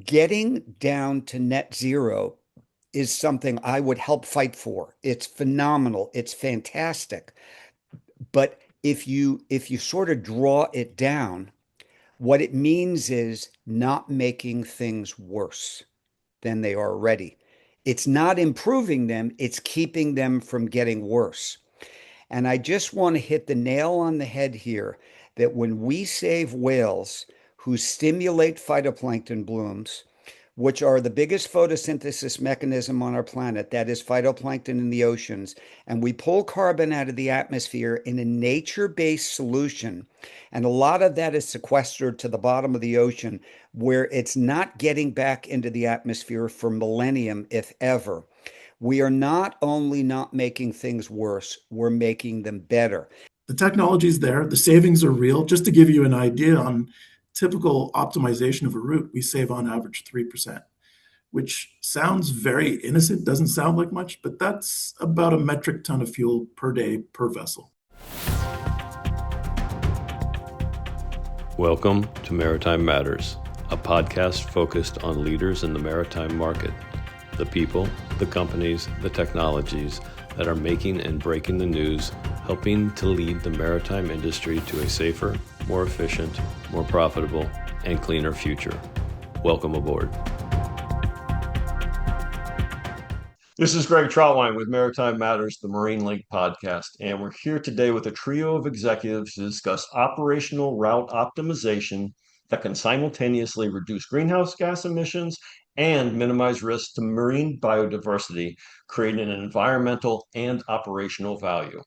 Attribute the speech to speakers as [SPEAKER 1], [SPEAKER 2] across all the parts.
[SPEAKER 1] Getting down to net zero is something I would help fight for. It's phenomenal. It's fantastic. But if you sort of draw it down, what it means is not making things worse than they are already. It's not improving them, it's keeping them from getting worse. And I just want to hit the nail on the head here that when we save whales who stimulate phytoplankton blooms, which are the biggest photosynthesis mechanism on our planet, that is phytoplankton in the oceans, and we pull carbon out of the atmosphere in a nature-based solution, and a lot of that is sequestered to the bottom of the ocean, where it's not getting back into the atmosphere for millennium, if ever. We are not only not making things worse, we're making them better.
[SPEAKER 2] The technology is there. The savings are real. Just to give you an idea on typical optimization of a route, we save on average 3%, which sounds very innocent, doesn't sound like much, but that's about a metric ton of fuel per day per vessel.
[SPEAKER 3] Welcome to Maritime Matters, a podcast focused on leaders in the maritime market, the people, the companies, the technologies that are making and breaking the news, helping to lead the maritime industry to a safer, more efficient, more profitable, and cleaner future. Welcome aboard. This is Greg Trotwine with Maritime Matters, the MarineLink Podcast, and we're here today with a trio of executives to discuss operational route optimization that can simultaneously reduce greenhouse gas emissions and minimize risk to marine biodiversity, creating an environmental and operational value.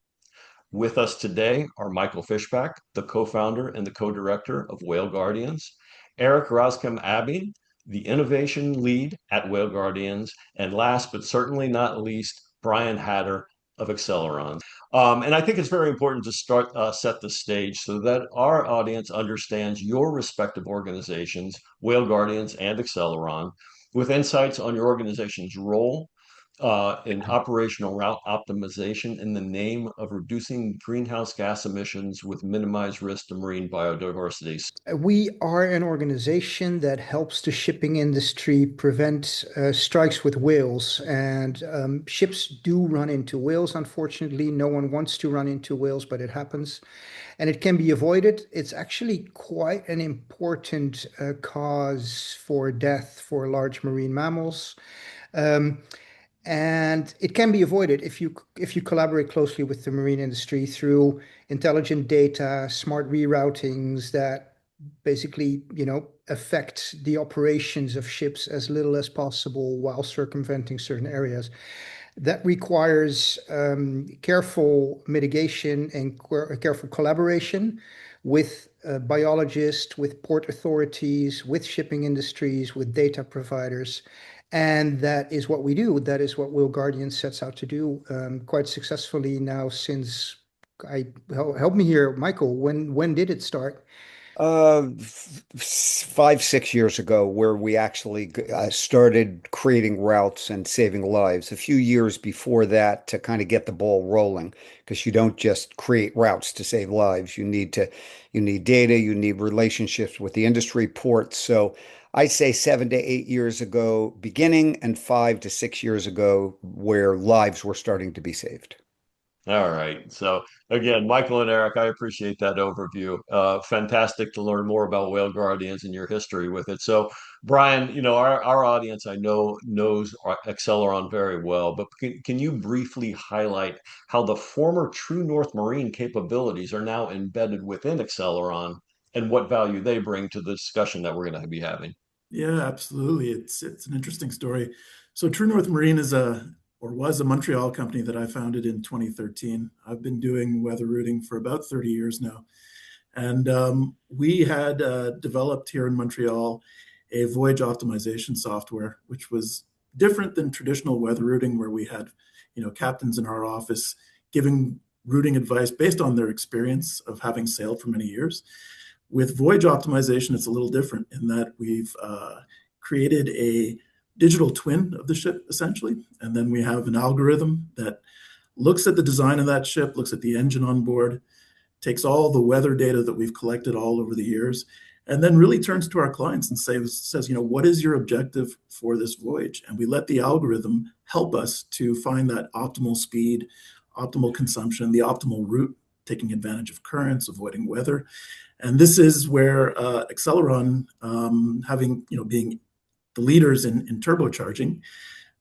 [SPEAKER 3] With us today are Michael Fishbach, the co-founder and the co-director of Whale Guardians, Eric Roscam Abbing, the innovation lead at Whale Guardians, and last but certainly not least, Brian Hatter of Accelleron. And I think it's very important to set the stage so that our audience understands your respective organizations, Whale Guardians and Accelleron, with insights on your organization's role in operational route optimization in the name of reducing greenhouse gas emissions with minimized risk to marine biodiversity.
[SPEAKER 4] We are an organization that helps the shipping industry prevent strikes with whales. And ships do run into whales, unfortunately. No one wants to run into whales, but it happens. And it can be avoided. It's actually quite an important cause for death for large marine mammals. And it can be avoided if you collaborate closely with the marine industry through intelligent data, smart reroutings that basically, affect the operations of ships as little as possible while circumventing certain areas. That requires careful mitigation and careful collaboration with biologists, with port authorities, with shipping industries, with data providers. And that is what we do. That is what Whale Guardian sets out to do quite successfully now since help me here, Michael. When did it start?
[SPEAKER 1] 5, 6 years ago, where we actually started creating routes and saving lives. A few years before that to kind of get the ball rolling, because you don't just create routes to save lives. You need data, you need relationships with the industry ports. So I say 7 to 8 years ago, beginning, and 5 to 6 years ago, where lives were starting to be saved.
[SPEAKER 3] All right. So again, Michael and Eric, I appreciate that overview. Fantastic to learn more about Whale Guardians and your history with it. So, Brian, our audience I know knows Accelleron very well, but can you briefly highlight how the former True North Marine capabilities are now embedded within Accelleron and what value they bring to the discussion that we're going to be having?
[SPEAKER 2] Yeah, absolutely. It's an interesting story. So True North Marine was a Montreal company that I founded in 2013. I've been doing weather routing for about 30 years now. And we had developed here in Montreal a voyage optimization software, which was different than traditional weather routing, where we had, captains in our office giving routing advice based on their experience of having sailed for many years. With voyage optimization, it's a little different in that we've created a digital twin of the ship, essentially. And then we have an algorithm that looks at the design of that ship, looks at the engine on board, takes all the weather data that we've collected all over the years, and then really turns to our clients and says, what is your objective for this voyage? And we let the algorithm help us to find that optimal speed, optimal consumption, the optimal route, taking advantage of currents, avoiding weather. And this is where Accelleron, being the leaders in turbocharging,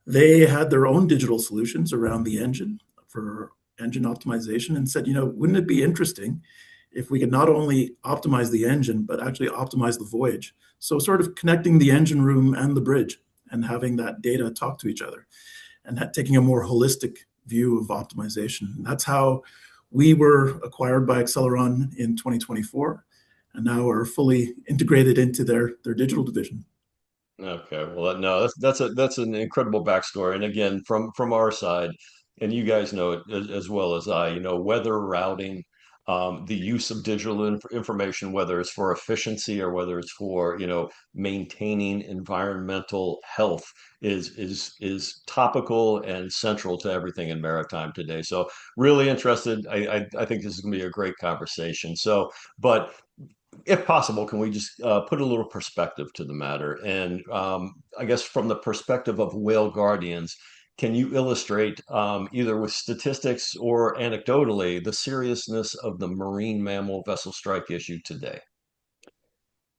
[SPEAKER 2] they had their own digital solutions around the engine for engine optimization and said, wouldn't it be interesting if we could not only optimize the engine, but actually optimize the voyage? So sort of connecting the engine room and the bridge and having that data talk to each other and taking a more holistic view of optimization. And that's how we were acquired by Accelleron in 2024 and now are fully integrated into their digital division.
[SPEAKER 3] Okay, well, no, that's an incredible backstory, and again, from our side, and you guys know it as well as I. Weather routing, the use of digital information, whether it's for efficiency or whether it's for maintaining environmental health, is topical and central to everything in maritime today. So, really interested. I think this is going to be a great conversation. So, but if possible, can we just put a little perspective to the matter? And I guess from the perspective of whale guardians, can you illustrate either with statistics or anecdotally the seriousness of the marine mammal vessel strike issue today?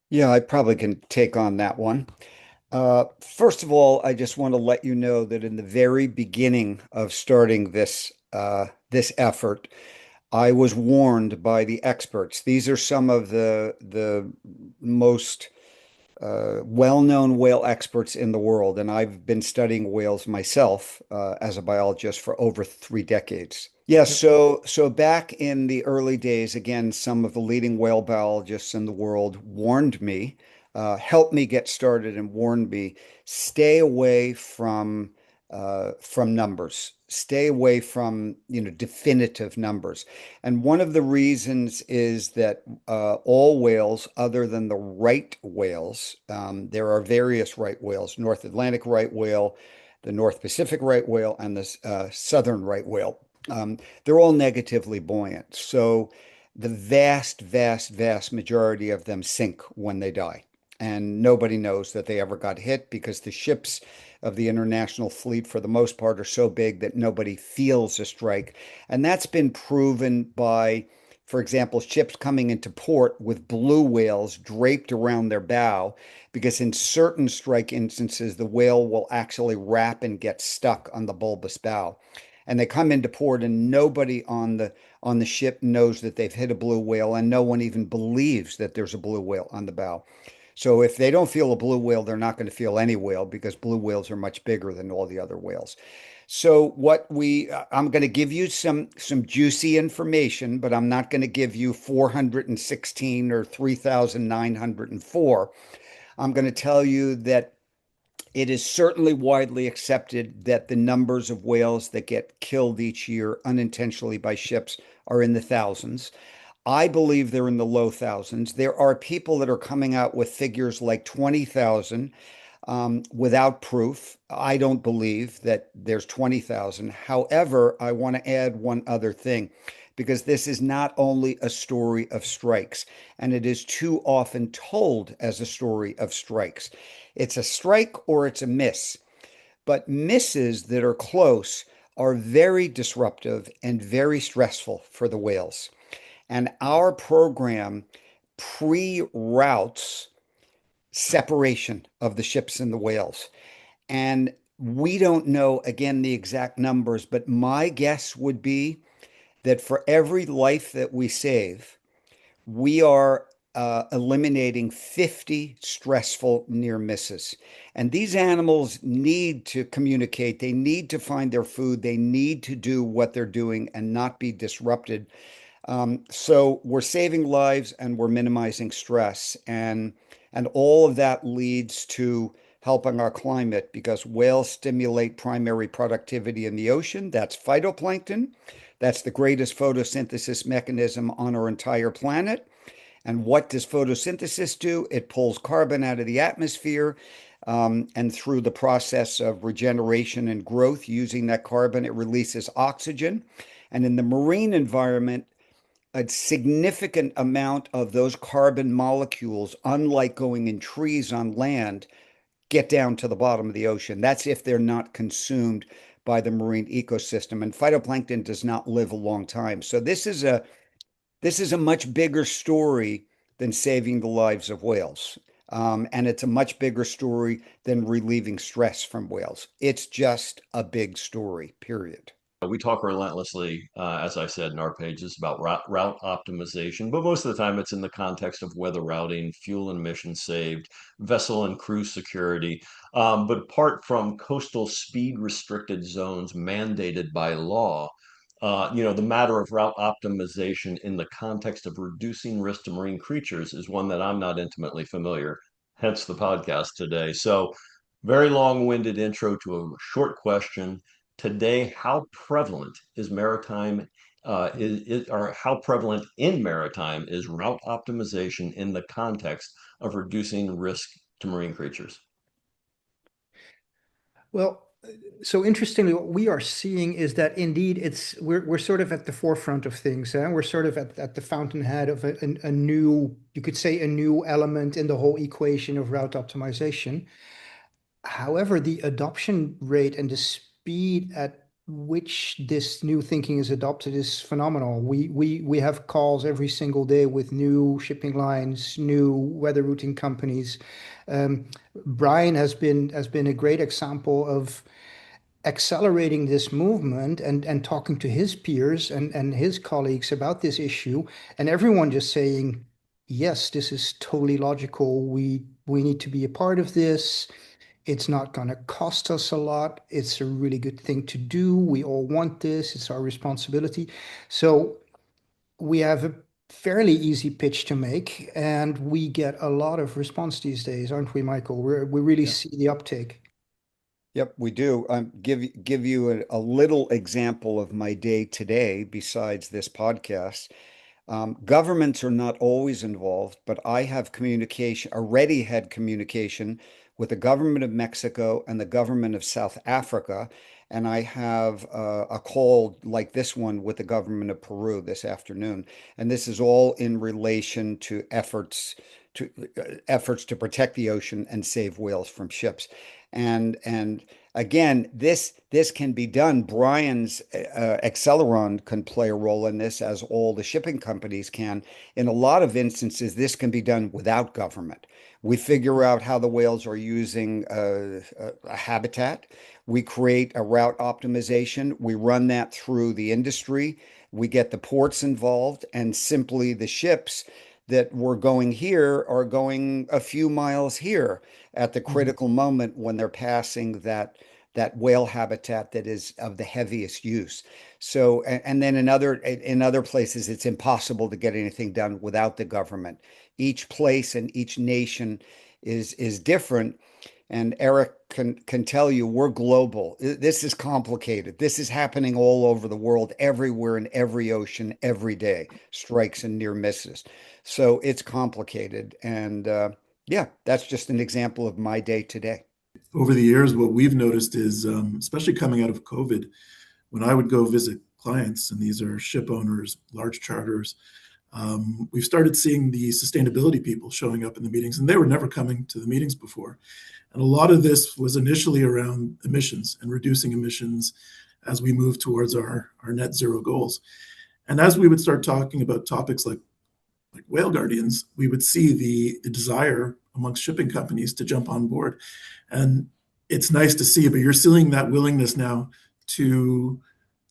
[SPEAKER 1] Yeah, I probably can take on that one. First of all, I just want to let you know that in the very beginning of starting this effort, I was warned by the experts. These are some of the most well-known whale experts in the world, and I've been studying whales myself as a biologist for over 3 decades. Yeah,
[SPEAKER 2] Yep.
[SPEAKER 1] so back in the early days, again, some of the leading whale biologists in the world warned me, helped me get started, and warned me, stay away from numbers, stay away from definitive numbers. And one of the reasons is that all whales, other than the right whales, there are various right whales: North Atlantic right whale, the North Pacific right whale, and the Southern right whale. They're all negatively buoyant. So the vast, vast, vast majority of them sink when they die. And nobody knows that they ever got hit because the ships of the international fleet, for the most part, are so big that nobody feels a strike. And that's been proven by, for example, ships coming into port with blue whales draped around their bow, because in certain strike instances, the whale will actually wrap and get stuck on the bulbous bow. And they come into port, and nobody on the ship knows that they've hit a blue whale, and no one even believes that there's a blue whale on the bow. So if they don't feel a blue whale, they're not going to feel any whale, because blue whales are much bigger than all the other whales. So I'm going to give you some juicy information, but I'm not going to give you 416 or 3,904. I'm going to tell you that it is certainly widely accepted that the numbers of whales that get killed each year unintentionally by ships are in the thousands. I believe they're in the low thousands. There are people that are coming out with figures like 20,000 without proof. I don't believe that there's 20,000. However, I want to add one other thing, because this is not only a story of strikes, and it is too often told as a story of strikes. It's a strike or it's a miss, but misses that are close are very disruptive and very stressful for the whales. And our program pre-routes separation of the ships and the whales. And we don't know, again, the exact numbers, but my guess would be that for every life that we save, we are eliminating 50 stressful near misses. And these animals need to communicate. They need to find their food. They need to do what they're doing and not be disrupted. So we're saving lives and we're minimizing stress. And all of that leads to helping our climate, because whales stimulate primary productivity in the ocean. That's phytoplankton. That's the greatest photosynthesis mechanism on our entire planet. And what does photosynthesis do? It pulls carbon out of the atmosphere. And through the process of regeneration and growth using that carbon, it releases oxygen. And in the marine environment, a significant amount of those carbon molecules, unlike going in trees on land, get down to the bottom of the ocean. That's if they're not consumed by the marine ecosystem. And phytoplankton does not live a long time. So this is a much bigger story than saving the lives of whales. And it's a much bigger story than relieving stress from whales. It's just a big story, period.
[SPEAKER 3] We talk relentlessly, as I said in our pages, about route optimization, but most of the time it's in the context of weather routing, fuel and emissions saved, vessel and crew security. But apart from coastal speed restricted zones mandated by law, the matter of route optimization in the context of reducing risk to marine creatures is one that I'm not intimately familiar, hence the podcast today. So, very long-winded intro to a short question. Today, how prevalent is maritime or how prevalent in maritime is route optimization in the context of reducing risk to marine creatures?
[SPEAKER 4] Well, so interestingly, what we are seeing is that indeed we're sort of at the forefront of things. We're sort of at the fountainhead of a new, you could say, a new element in the whole equation of route optimization. However, the adoption rate and the speed at which this new thinking is adopted is phenomenal. We have calls every single day with new shipping lines, new weather routing companies. Brian has been a great example of accelerating this movement and talking to his peers and his colleagues about this issue, and everyone just saying, yes, this is totally logical. We need to be a part of this. It's not going to cost us a lot. It's a really good thing to do. We all want this. It's our responsibility. So we have a fairly easy pitch to make, and we get a lot of response these days, aren't we, Michael? We really
[SPEAKER 1] Yeah.
[SPEAKER 4] see the uptake.
[SPEAKER 1] Yep, we do. Give you a little example of my day today besides this podcast. Governments are not always involved, but I have already had communication with the government of Mexico and the government of South Africa. And I have a call like this one with the government of Peru this afternoon. And this is all in relation to to efforts to protect the ocean and save whales from ships. And again, this can be done. Brian's Accelleron can play a role in this, as all the shipping companies can. In a lot of instances, this can be done without government. We figure out how the whales are using a habitat. We create a route optimization. We run that through the industry. We get the ports involved, and simply the ships that were going here are going a few miles here at the
[SPEAKER 2] Mhm.
[SPEAKER 1] critical moment when they're passing that whale habitat that is of the heaviest use. So, and then in other places, it's impossible to get anything done without the government. Each place and each nation is different. And Eric can tell you we're global. This is complicated. This is happening all over the world, everywhere in every ocean, every day, strikes and near misses. So it's complicated. And yeah, that's just an example of my day today.
[SPEAKER 2] Over the years, what we've noticed is, especially coming out of COVID, when I would go visit clients, and these are ship owners, large charters, we've started seeing the sustainability people showing up in the meetings, and they were never coming to the meetings before. And a lot of this was initially around emissions and reducing emissions as we move towards our net zero goals. And as we would start talking about topics like whale guardians, we would see the desire amongst shipping companies to jump on board. And it's nice to see, but you're seeing that willingness now to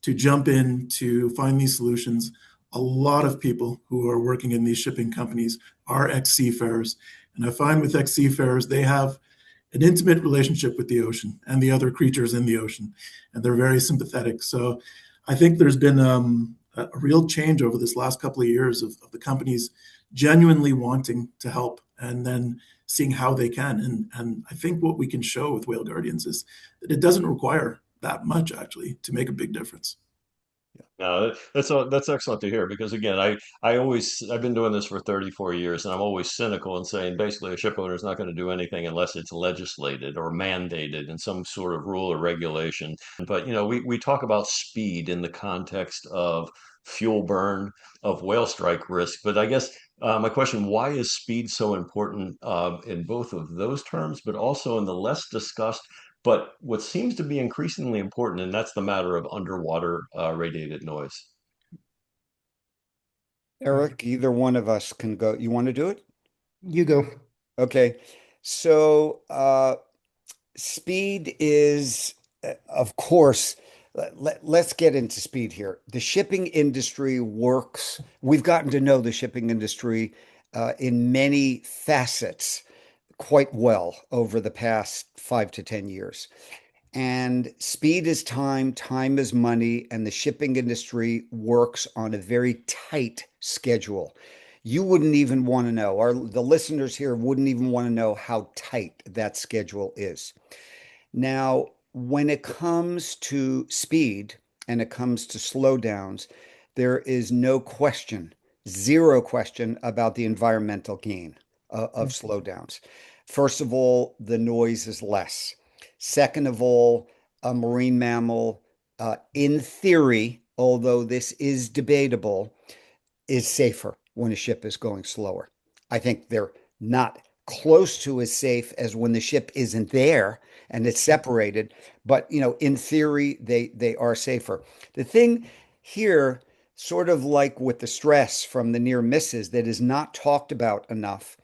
[SPEAKER 2] jump in to find these solutions. A lot of people who are working in these shipping companies are ex-seafarers. And I find with ex-seafarers, they have an intimate relationship with the ocean and the other creatures in the ocean, and they're very sympathetic. So I think there's been a real change over this last couple of years of the companies genuinely wanting to help and then seeing how they can. And I think what we can show with Whale Guardians is that it doesn't require that much actually to make a big difference.
[SPEAKER 3] No, that's excellent to hear because again, I've been doing this for 34 years and I'm always cynical and saying basically a ship owner is not going to do anything unless it's legislated or mandated in some sort of rule or regulation. But we talk about speed in the context of fuel burn, of whale strike risk. But I guess my question, why is speed so important in both of those terms, but also in the less discussed, but what seems to be increasingly important, and that's the matter of underwater radiated noise?
[SPEAKER 1] Eric, either one of us can go. You want to do it?
[SPEAKER 4] You go.
[SPEAKER 1] Okay. So, speed is, of course, let's get into speed here. The shipping industry works. We've gotten to know the shipping industry in many facets quite well over the past 5 to 10 years. And speed is time, time is money, and the shipping industry works on a very tight schedule. You wouldn't even want to know, or the listeners here wouldn't even want to know how tight that schedule is. Now, when it comes to speed and it comes to slowdowns, there is no question, zero question about the environmental gain of slowdowns. First of all, the noise is less. Second of all, a marine mammal, in theory, although this is debatable, is safer when a ship is going slower. I think they're not close to as safe as when the ship isn't there and it's separated, but in theory, they are safer. The thing here, sort of like with the stress from the near misses that is not talked about enough,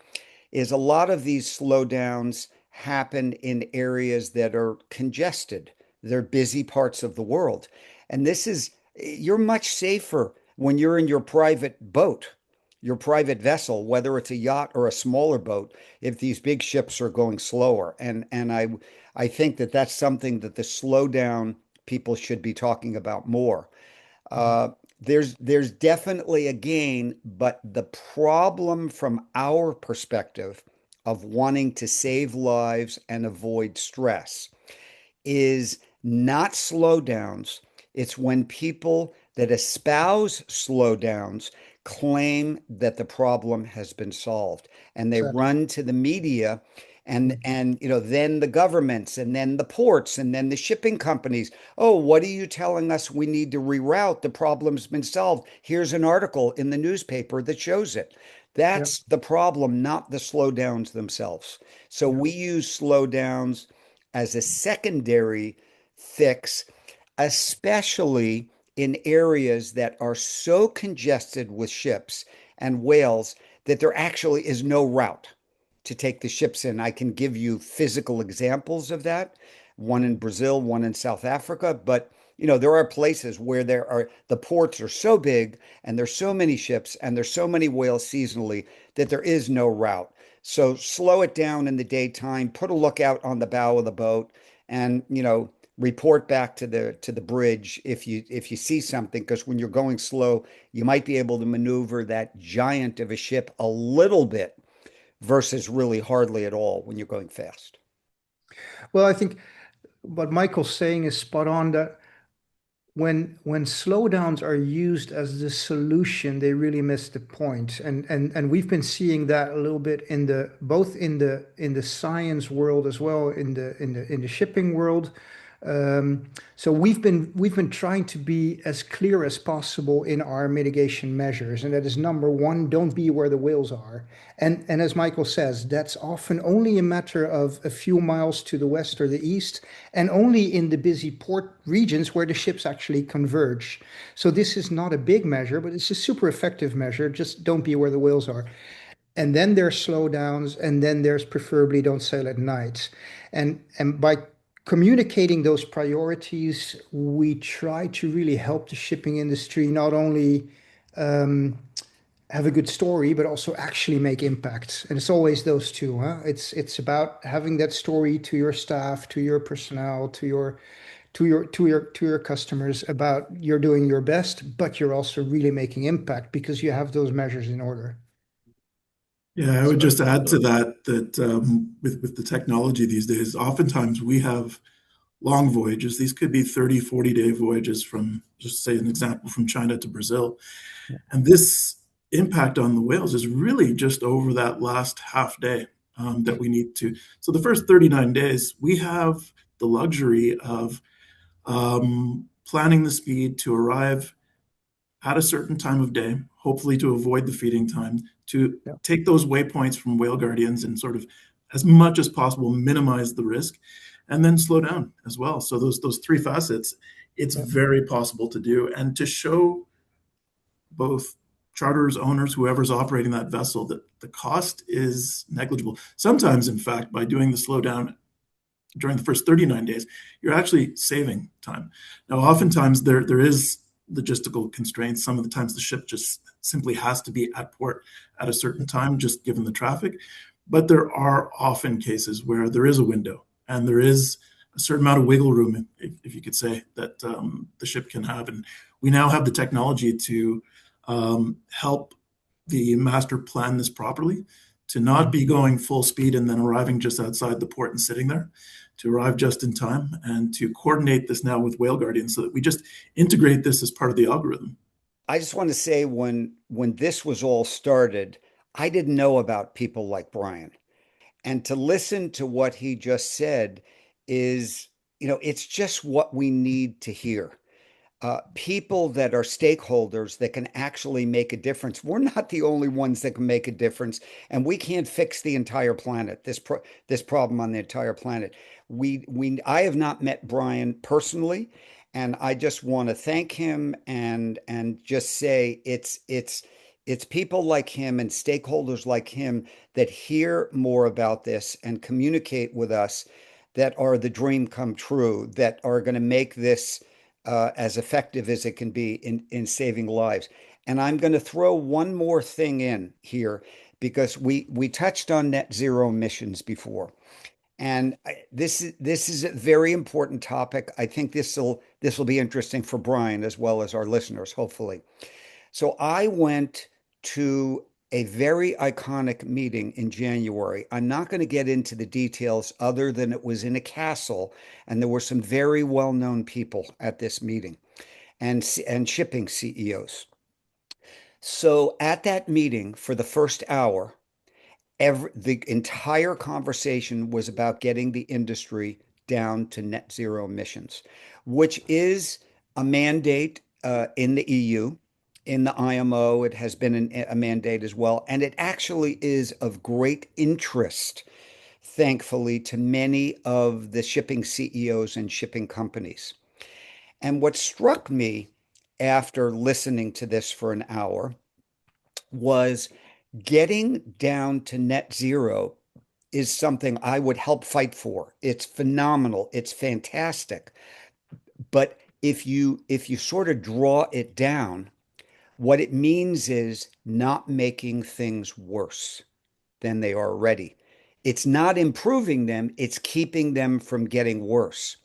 [SPEAKER 1] is a lot of these slowdowns happen in areas that are congested. They're busy parts of the world. And you're much safer when you're in your private boat, your private vessel, whether it's a yacht or a smaller boat, if these big ships are going slower. And I think that that's something that the slowdown people should be talking about more. There's definitely a gain, but the problem from our perspective of wanting to save lives and avoid stress is not slowdowns. It's when people that espouse slowdowns claim that the problem has been solved, and they
[SPEAKER 4] Exactly.
[SPEAKER 1] run to the media and then the governments and then the ports and then the shipping companies. Oh, what are you telling us we need to reroute? The problem's been solved. Here's an article in the newspaper that shows it.
[SPEAKER 4] Yeah.
[SPEAKER 1] That's the problem, not the slowdowns themselves. So
[SPEAKER 4] Yeah.
[SPEAKER 1] we use slowdowns as a secondary fix, especially in areas that are so congested with ships and whales that there actually is no route to take the ships in. I can give you physical examples of that, one in Brazil, one in South Africa, but there are places where the ports are so big and there's so many ships and there's so many whales seasonally that there is no route. So slow it down in the daytime, put a lookout on the bow of the boat, and report back to the bridge if you see something, because when you're going slow, you might be able to maneuver that giant of a ship a little bit versus really hardly at all when you're going fast.
[SPEAKER 4] Well, I think what Michael's saying is spot on, that when slowdowns are used as the solution, they really miss the point. And we've been seeing that a little bit in the both in the science world as well in the shipping world. So we've been trying to be as clear as possible in our mitigation measures, and that is number one, don't be where the whales are. And as Michael says, that's often only a matter of a few miles to the west or the east, and only in the busy port regions where the ships actually converge. So this is not a big measure, but it's a super effective measure. Just don't be where the whales are. And then there's slowdowns, and then there's preferably don't sail at night. And by communicating those priorities, we try to really help the shipping industry not only um, have a good story, but also actually make impact. And it's always those two, huh? It's about having that story to your staff, to your personnel, to your customers about you're doing your best, but you're also really making impact because you have those measures in order.
[SPEAKER 2] Yeah, I would just add to that with the technology these days, oftentimes we have long voyages. These could be 30, 40-day voyages from, just say an example, from China to Brazil. And this impact on the whales is really just over that last half day that we need to. So the first 39 days, we have the luxury of planning the speed to arrive at a certain time of day, hopefully to avoid the feeding time, to
[SPEAKER 4] Yeah.
[SPEAKER 2] take those waypoints from whale guardians and sort of, as much as possible, minimize the risk, and then slow down as well. So those three facets, it's
[SPEAKER 4] Yeah.
[SPEAKER 2] very possible to do, and to show both charters, owners, whoever's operating that vessel, that the cost is negligible. Sometimes, in fact, by doing the slowdown during the first 39 days, you're actually saving time. Now, oftentimes there is logistical constraints. Some of the times the ship just simply has to be at port at a certain time, just given the traffic. But there are often cases where there is a window and there is a certain amount of wiggle room, if you could say, that the ship can have. And we now have the technology to help the master plan this properly, to not be going full speed and then arriving just outside the port and sitting there, to arrive just in time, and to coordinate this now with Whale Guardian so that we just integrate this as part of the algorithm.
[SPEAKER 1] I just want to say when this was all started, I didn't know about people like Brian. And to listen to what he just said is, it's just what we need to hear. People that are stakeholders that can actually make a difference. We're not the only ones that can make a difference, and we can't fix the entire planet. This problem on the entire planet. I have not met Brian personally, and I just want to thank him and just say it's people like him and stakeholders like him that hear more about this and communicate with us that are the dream come true, that are going to make this as effective as it can be in saving lives. And I'm going to throw one more thing in here because we touched on net zero emissions before, and this is a very important topic. I think this will be interesting for Brian as well as our listeners, hopefully. So I went to a very iconic meeting in January. I'm not going to get into the details other than it was in a castle, and there were some very well-known people at this meeting and shipping CEOs. So at that meeting for the first hour, the entire conversation was about getting the industry down to net zero emissions, which is a mandate in the EU. In the IMO, it has been a mandate as well. And it actually is of great interest, thankfully, to many of the shipping CEOs and shipping companies. And what struck me after listening to this for an hour was getting down to net zero is something I would help fight for. It's phenomenal. It's fantastic. But if you sort of draw it down, what it means is not making things worse than they are already. It's not improving them, it's keeping them from getting worse.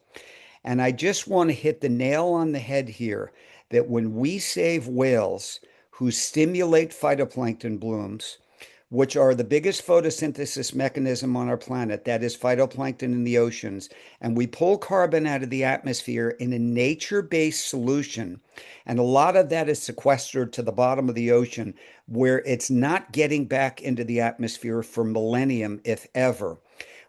[SPEAKER 1] And I just want to hit the nail on the head here that when we save whales who stimulate phytoplankton blooms, which are the biggest photosynthesis mechanism on our planet, that is phytoplankton in the oceans, and we pull carbon out of the atmosphere in a nature-based solution, and a lot of that is sequestered to the bottom of the ocean, where it's not getting back into the atmosphere for millennium, if ever.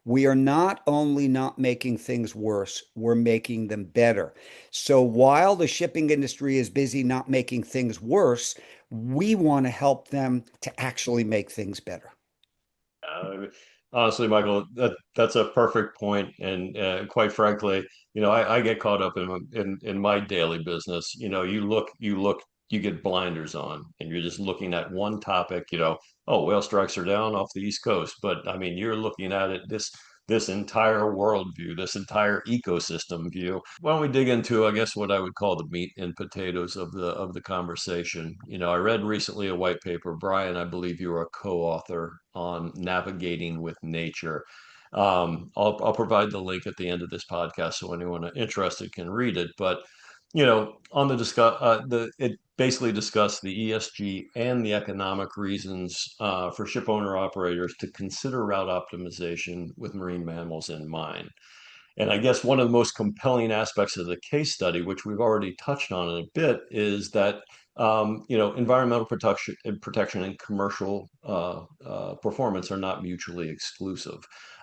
[SPEAKER 1] We are not only not making things worse, we're making them better. So while the shipping industry is busy not making things worse, we want to help them to actually make things better.
[SPEAKER 3] Uh, Honestly, Michael, that's a perfect point. And quite frankly, I get caught up in my daily business. You get blinders on, and you're just looking at one topic. Oh, whale strikes are down off the East Coast, but I mean, you're looking at it this entire worldview, this entire ecosystem view. Why don't we dig into, I guess, what I would call the meat and potatoes of the conversation? I read recently a white paper. Brian, I believe you are a co-author on navigating with nature. I'll provide the link at the end of this podcast so anyone interested can read it. But on it basically discussed the ESG and the economic reasons for ship owner operators to consider route optimization with marine mammals in mind. And I guess one of the most compelling aspects of the case study, which we've already touched on in a bit, is that environmental protection and commercial performance are not mutually exclusive.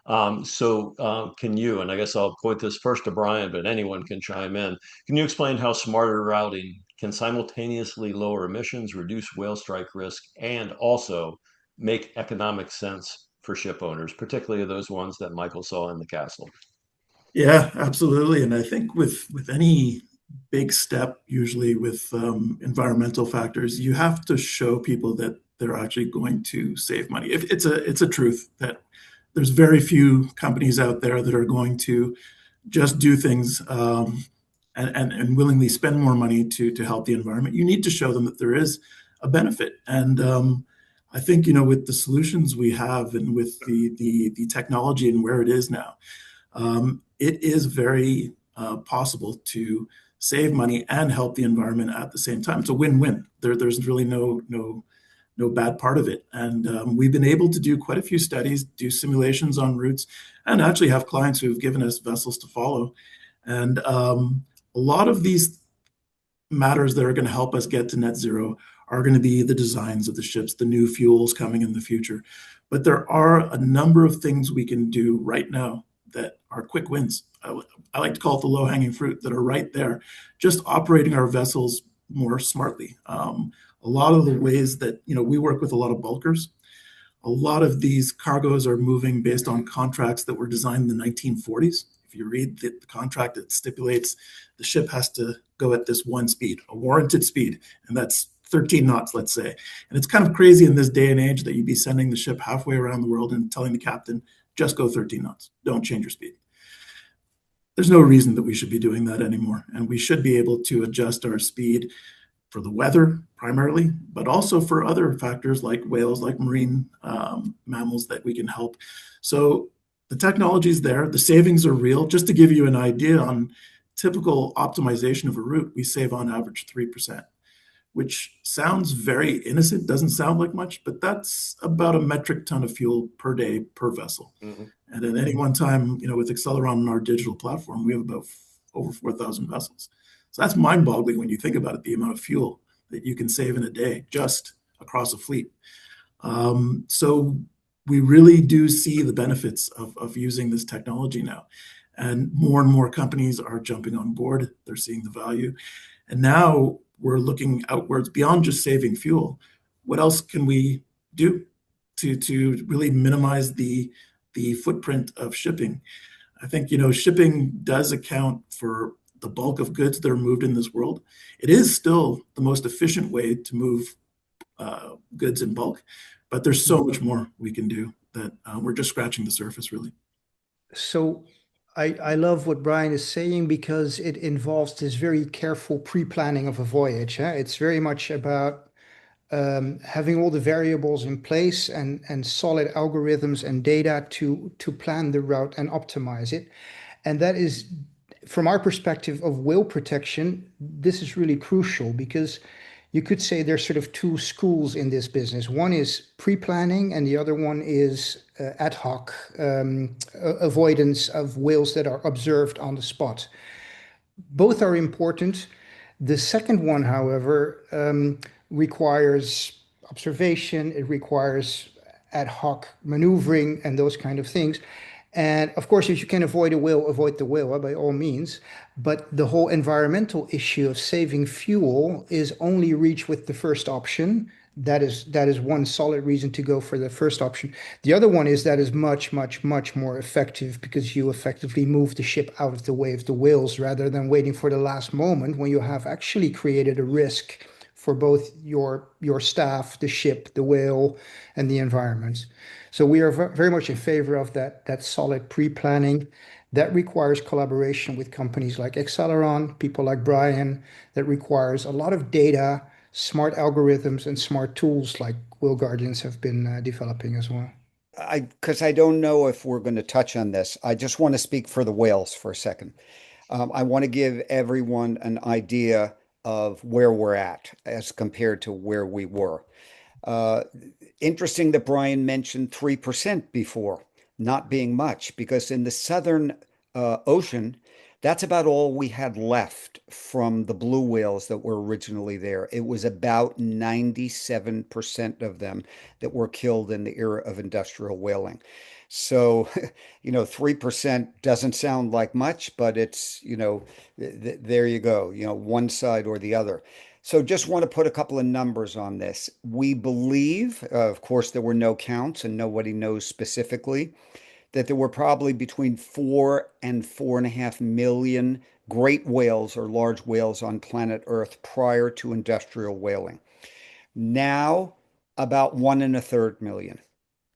[SPEAKER 3] Can you, and I guess I'll point this first to Brian, but anyone can chime in. Can you explain how smarter routing can simultaneously lower emissions, reduce whale strike risk, and also make economic sense for ship owners, particularly those ones that Michael saw in the castle.
[SPEAKER 2] Yeah, absolutely. And I think with any big step, usually with environmental factors, you have to show people that they're actually going to save money. If it's a truth that there's very few companies out there that are going to just do things and willingly spend more money to help the environment. You need to show them that there is a benefit. And I think, with the solutions we have and with the technology and where it is now, it is very possible to save money and help the environment at the same time. It's a win-win. There's really no bad part of it. And we've been able to do quite a few studies, do simulations on routes, and actually have clients who have given us vessels to follow. And a lot of these matters that are going to help us get to net zero are going to be the designs of the ships, the new fuels coming in the future. But there are a number of things we can do right now that are quick wins. I like to call it the low-hanging fruit that are right there, just operating our vessels more smartly. A lot of the ways that, we work with a lot of bulkers. A lot of these cargoes are moving based on contracts that were designed in the 1940s. If you read the contract, it stipulates the ship has to go at this one speed, a warranted speed, and that's 13 knots, let's say. And it's kind of crazy in this day and age that you'd be sending the ship halfway around the world and telling the captain, just go 13 knots, don't change your speed. There's no reason that we should be doing that anymore. And we should be able to adjust our speed for the weather primarily, but also for other factors like whales, like marine mammals that we can help. So the technology is there. The savings are real. Just to give you an idea on typical optimization of a route, we save on average 3%, which sounds very innocent, doesn't sound like much, but that's about a metric ton of fuel per day per vessel. Mm-hmm. And at any one time, with Accelleron on our digital platform, we have about over 4,000 vessels. So that's mind-boggling when you think about it, the amount of fuel that you can save in a day just across a fleet. So we really do see the benefits of using this technology now. And more companies are jumping on board. They're seeing the value. And now we're looking outwards beyond just saving fuel. What else can we do to really minimize the footprint of shipping? I think, shipping does account for the bulk of goods that are moved in this world. It is still the most efficient way to move goods in bulk, but there's so much more we can do that we're just scratching the surface, really.
[SPEAKER 4] So I love what Brian is saying because it involves this very careful pre-planning of a voyage. It's very much about having all the variables in place and solid algorithms and data to plan the route and optimize it. And that is, from our perspective of whale protection, this is really crucial because you could say there's sort of two schools in this business. One is pre-planning and the other one is ad hoc avoidance of whales that are observed on the spot. Both are important. The second one, however, requires observation, it requires ad hoc maneuvering and those kind of things. And of course, if you can avoid a whale, avoid the whale by all means. But the whole environmental issue of saving fuel is only reached with the first option. That is one solid reason to go for the first option. The other one is that is much, much, much more effective because you effectively move the ship out of the way of the whales rather than waiting for the last moment when you have actually created a risk for both your staff, the ship, the whale, and the environment. So we are very much in favor of that solid pre-planning. That requires collaboration with companies like Accelleron, people like Brian. That requires a lot of data, smart algorithms, and smart tools like Whale Guardians have been developing as well.
[SPEAKER 1] Because I don't know if we're going to touch on this. I just want to speak for the whales for a second. I want to give everyone an idea of where we're at as compared to where we were. Interesting that Brian mentioned 3% before, not being much, because in the Southern Ocean, that's about all we had left from the blue whales that were originally there. It was about 97% of them that were killed in the era of industrial whaling. So, 3% doesn't sound like much, but it's, there you go, one side or the other. So just want to put a couple of numbers on this. We believe, of course, there were no counts and nobody knows specifically, that there were probably between 4 and 4.5 million great whales or large whales on planet Earth prior to industrial whaling. Now, about 1 1/3 million,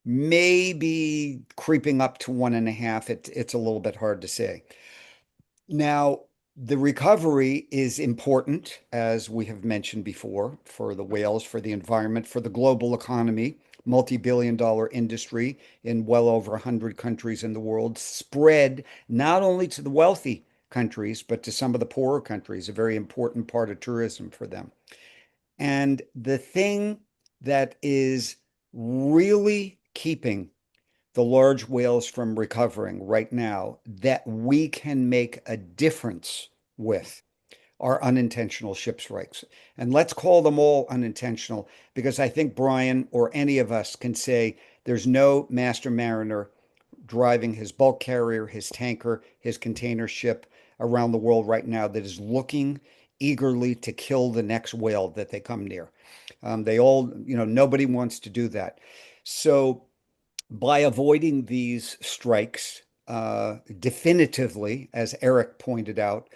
[SPEAKER 1] maybe creeping up to 1.5. It's a little bit hard to say. Now, the recovery is important, as we have mentioned before, for the whales, for the environment, for the global economy, multi-billion-dollar industry in well over 100 countries in the world, spread not only to the wealthy countries, but to some of the poorer countries, a very important part of tourism for them. And the thing that is really keeping the large whales from recovering right now that we can make a difference with are unintentional ship strikes. And let's call them all unintentional, because I think Brian or any of us can say there's no master mariner driving his bulk carrier, his tanker, his container ship around the world right now that is looking eagerly to kill the next whale that they come near. They all, nobody wants to do that. So by avoiding these strikes definitively, as Eric pointed out,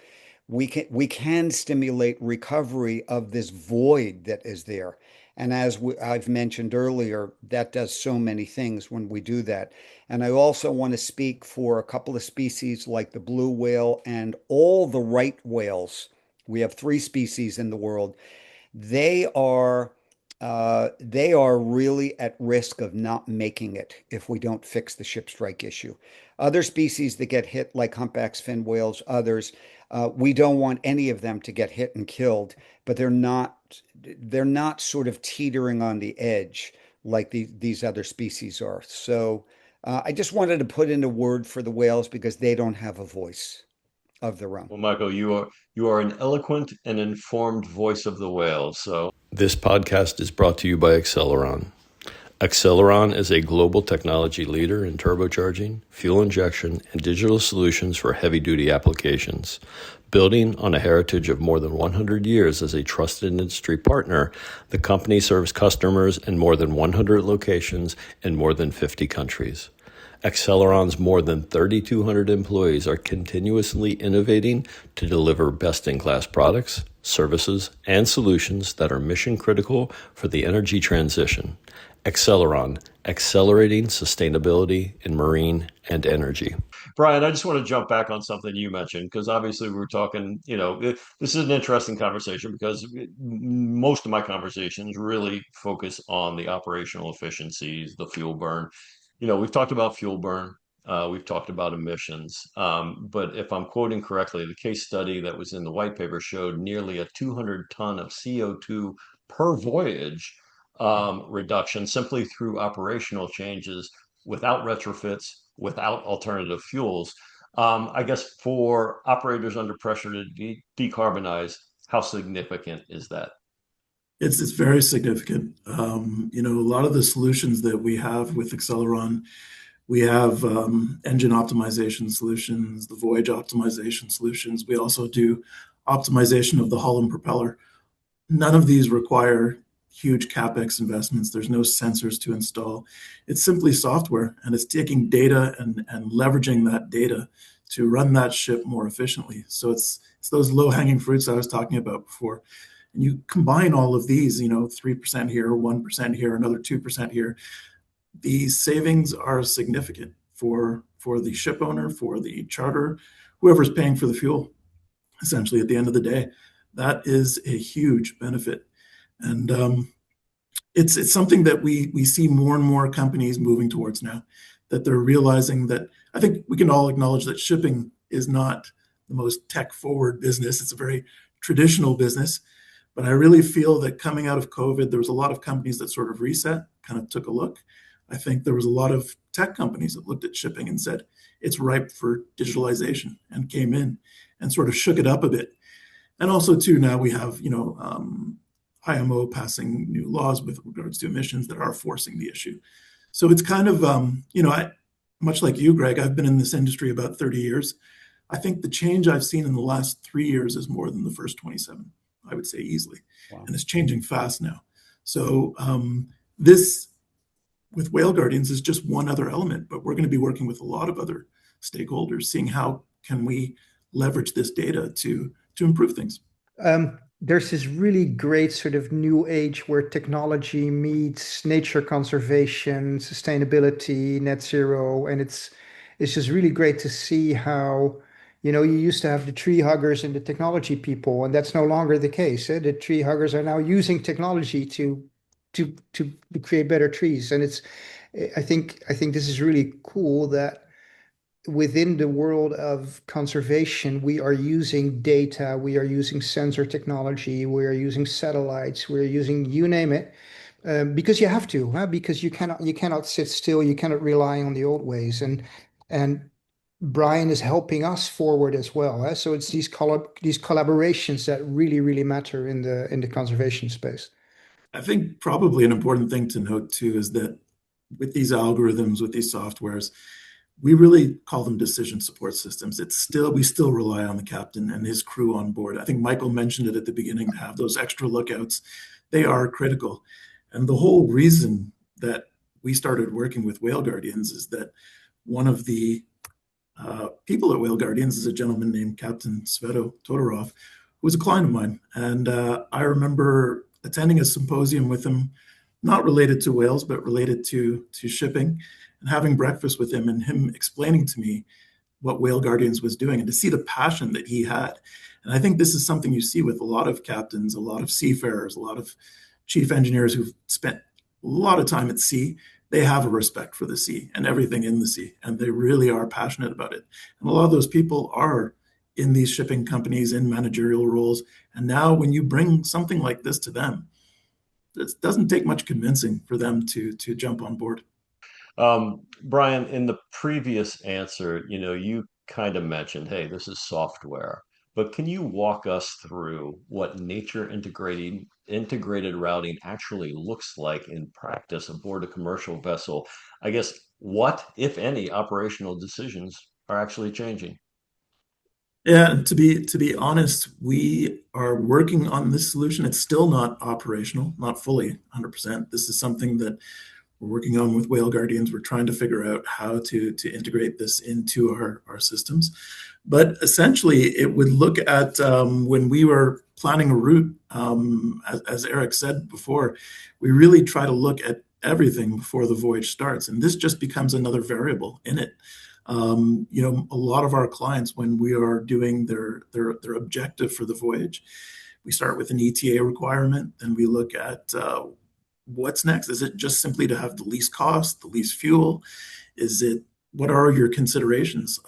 [SPEAKER 1] we can stimulate recovery of this void that is there. And as I've mentioned earlier, that does so many things when we do that. And I also want to speak for a couple of species like the blue whale and all the right whales. We have 3 species in the world. They are they are really at risk of not making it if we don't fix the ship strike issue. Other species that get hit, like humpbacks, fin whales, others, we don't want any of them to get hit and killed, but they're not sort of teetering on the edge like these other species are. So I just wanted to put in a word for the whales because they don't have a voice of their own.
[SPEAKER 3] Well, Michael, you are an eloquent and informed voice of the whales. So this podcast is brought to you by Accelleron. Accelleron is a global technology leader in turbocharging, fuel injection, and digital solutions for heavy-duty applications. Building on a heritage of more than 100 years as a trusted industry partner, the company serves customers in more than 100 locations in more than 50 countries. Accelleron's more than 3,200 employees are continuously innovating to deliver best-in-class products, services, and solutions that are mission-critical for the energy transition. Accelleron, accelerating sustainability in marine and energy. Brian, I just want to jump back on something you mentioned, because obviously we were talking, this is an interesting conversation because most of my conversations really focus on the operational efficiencies, the fuel burn. We've talked about fuel burn, we've talked about emissions, but if I'm quoting correctly, the case study that was in the white paper showed nearly a 200 ton of CO2 per voyage reduction simply through operational changes without retrofits, without alternative fuels. I guess for operators under pressure to decarbonize, how significant is that?
[SPEAKER 2] It's very significant. A lot of the solutions that we have with Accelleron, we have engine optimization solutions, the voyage optimization solutions. We also do optimization of the hull and propeller. None of these require huge CapEx investments. There's no sensors to install. It's simply software, and it's taking data and leveraging that data to run that ship more efficiently. So it's those low-hanging fruits I was talking about before. And you combine all of these, 3% here, 1% here, another 2% here. These savings are significant for the ship owner, for the charter, whoever's paying for the fuel, essentially at the end of the day. That is a huge benefit. And it's something that we see more and more companies moving towards now, that they're realizing that. I think we can all acknowledge that shipping is not the most tech-forward business. It's a very traditional business. But I really feel that coming out of COVID, there was a lot of companies that sort of reset, kind of took a look. I think there was a lot of tech companies that looked at shipping and said, it's ripe for digitalization, and came in and sort of shook it up a bit. And also, too, now we have, IMO passing new laws with regards to emissions that are forcing the issue. So it's kind of, much like you, Greg, I've been in this industry about 30 years. I think the change I've seen in the last 3 years is more than the first 27. I would say easily.
[SPEAKER 1] Wow.
[SPEAKER 2] And it's changing fast now. So this with Whale Guardians is just one other element, but we're going to be working with a lot of other stakeholders, seeing how can we leverage this data to improve things.
[SPEAKER 4] There's this really great sort of new age where technology meets nature conservation, sustainability, net zero, and it's just really great to see how, you used to have the tree huggers and the technology people, and that's no longer the case. The tree huggers are now using technology to create better trees, and I think this is really cool that within the world of conservation, we are using data, we are using sensor technology, we are using satellites, we're using you name it, because you have to, huh? Because you cannot sit still, you cannot rely on the old ways, and Brian is helping us forward as well, huh? So it's these collaborations that really matter in the conservation space.
[SPEAKER 2] I think probably an important thing to note too is that with these algorithms, with these softwares, we really call them decision support systems. We still rely on the captain and his crew on board. I think Michael mentioned it at the beginning, to have those extra lookouts. They are critical. And the whole reason that we started working with Whale Guardians is that one of the people at Whale Guardians is a gentleman named Captain Sveto Todorov, who was a client of mine. And I remember attending a symposium with him, not related to whales, but related to shipping, and having breakfast with him and him explaining to me what Whale Guardians was doing and to see the passion that he had. And I think this is something you see with a lot of captains, a lot of seafarers, a lot of chief engineers who've spent a lot of time at sea. They have a respect for the sea and everything in the sea, and they really are passionate about it. And a lot of those people are in these shipping companies in managerial roles. And now when you bring something like this to them, it doesn't take much convincing for them to jump on board.
[SPEAKER 3] Brian, in the previous answer, you kind of mentioned, hey, this is software, but can you walk us through what nature integrated routing actually looks like in practice aboard a commercial vessel? I guess what, if any, operational decisions are actually changing?
[SPEAKER 2] Yeah, to be honest, we are working on this solution. It's still not operational, not fully 100%. This is something that we're working on with Whale Guardians. We're trying to figure out how to integrate this into our systems. But essentially, it would look at when we were planning a route, as Eric said before, we really try to look at everything before the voyage starts. And this just becomes another variable in it. A lot of our clients, when we are doing their objective for the voyage, we start with an ETA requirement, then we look at what's next. Is it just simply to have the least cost, the least fuel? What are your considerations?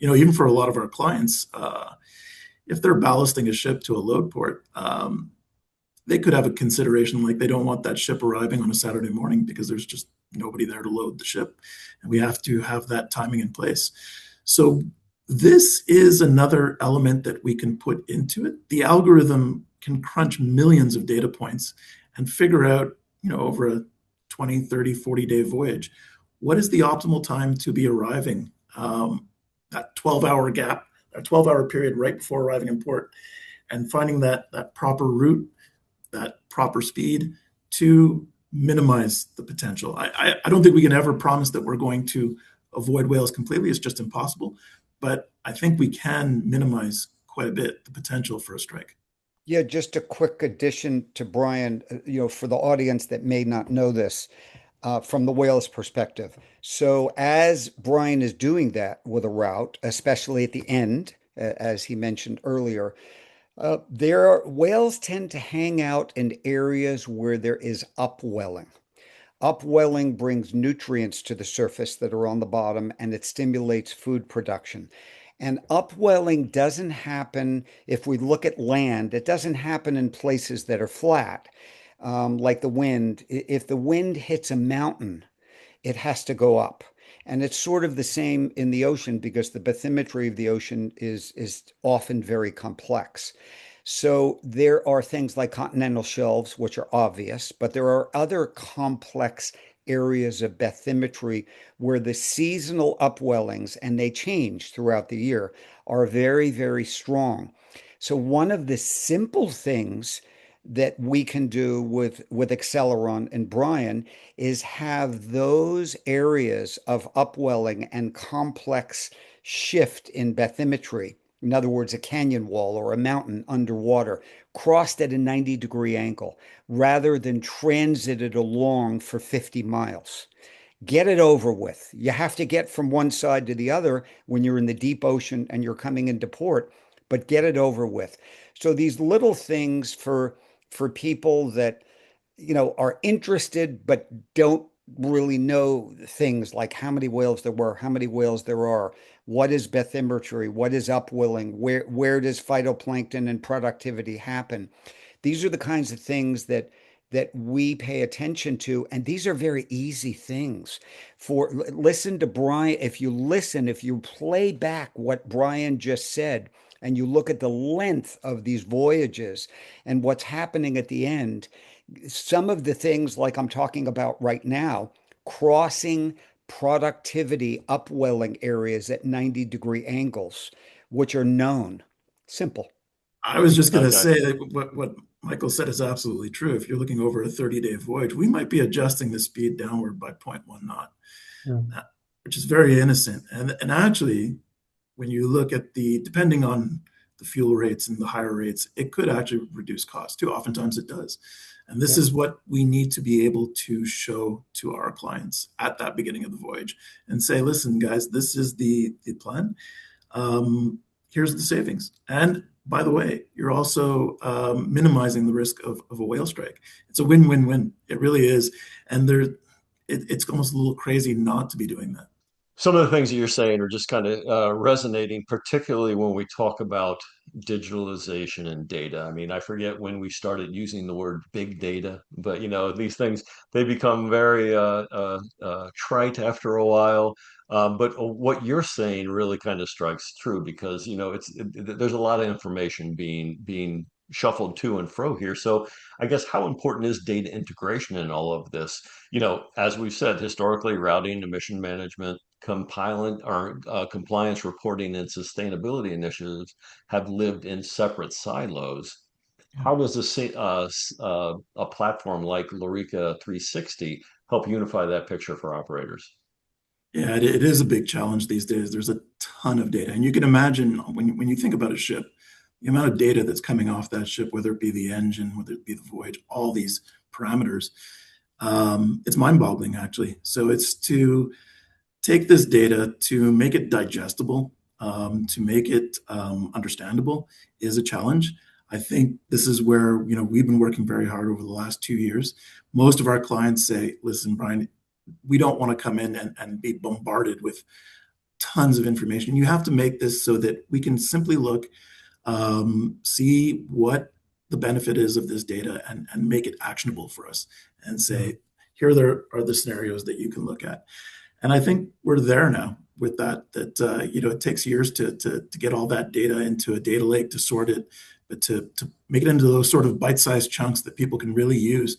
[SPEAKER 2] Even for a lot of our clients, if they're ballasting a ship to a load port, they could have a consideration like they don't want that ship arriving on a Saturday morning because there's just nobody there to load the ship, and we have to have that timing in place. So this is another element that we can put into it. The algorithm can crunch millions of data points and figure out, over a 20, 30, 40-day voyage, what is the optimal time to be arriving, that 12-hour gap, that 12-hour period right before arriving in port, and finding that proper route, that proper speed to minimize the potential. I don't think we can ever promise that we're going to avoid whales completely. It's just impossible. But I think we can minimize quite a bit the potential for a strike.
[SPEAKER 1] Yeah, just a quick addition to Brian, for the audience that may not know this, from the whale's perspective. So as Brian is doing that with a route, especially at the end, as he mentioned earlier, whales tend to hang out in areas where there is upwelling. Upwelling brings nutrients to the surface that are on the bottom, and it stimulates food production. And upwelling doesn't happen, if we look at land, it doesn't happen in places that are flat, like the wind. If the wind hits a mountain, it has to go up. And it's sort of the same in the ocean because the bathymetry of the ocean is often very complex. So there are things like continental shelves, which are obvious, but there are other complex areas of bathymetry where the seasonal upwellings, and they change throughout the year, are very, very strong. So one of the simple things that we can do with Accelleron and Brian is have those areas of upwelling and complex shift in bathymetry. In other words, a canyon wall or a mountain underwater crossed at a 90-degree angle rather than transited along for 50 miles. Get it over with. You have to get from one side to the other when you're in the deep ocean and you're coming into port, but get it over with. So these little things for people that are interested but don't really know things like how many whales there were, how many whales there are, what is bathymetry, what is upwelling, where does phytoplankton and productivity happen. These are the kinds of things that we pay attention to, and these are very easy things. For listen to Brian. If you play back what Brian just said, and you look at the length of these voyages and what's happening at the end, some of the things like I'm talking about right now, crossing productivity upwelling areas at 90-degree angles, which are known. Simple.
[SPEAKER 2] I was just going to
[SPEAKER 3] Okay.
[SPEAKER 2] say that what Michael said is absolutely true. If you're looking over a 30-day voyage, we might be adjusting the speed downward by zero point 0.1 knot,
[SPEAKER 4] Yeah.
[SPEAKER 2] which is very innocent. And actually, when you look at depending on the fuel rates and the higher rates, it could actually reduce costs too. Oftentimes it does. And this
[SPEAKER 4] Yeah.
[SPEAKER 2] is what we need to be able to show to our clients at that beginning of the voyage and say, listen, guys, this is the plan. Here's the savings. And by the way, you're also minimizing the risk of a whale strike. It's a win-win-win. It really is. And it's almost a little crazy not to be doing that.
[SPEAKER 3] Some of the things that you're saying are just kind of resonating, particularly when we talk about digitalization and data. I mean, I forget when we started using the word big data, but these things, they become very trite after a while. But what you're saying really kind of strikes true because there's a lot of information being shuffled to and fro here. So I guess how important is data integration in all of this? As we've said, historically, routing, emission management, compliant or compliance reporting, and sustainability initiatives have lived in separate silos. How does a platform like Lorica 360 help unify that picture for operators?
[SPEAKER 2] Yeah, it is a big challenge these days. There's a ton of data. And you can imagine when you think about a ship, the amount of data that's coming off that ship, whether it be the engine, whether it be the voyage, all these parameters, it's mind-boggling, actually. So it's to take this data to make it digestible, to make it understandable is a challenge. I think this is where we've been working very hard over the last 2 years. Most of our clients say, listen, Brian, we don't want to come in and be bombarded with tons of information. You have to make this so that we can simply look, see what the benefit is of this data and make it actionable for us and say, here are the scenarios that you can look at. And I think we're there now with that it takes years to get all that data into a data lake, to sort it, but to make it into those sort of bite-sized chunks that people can really use.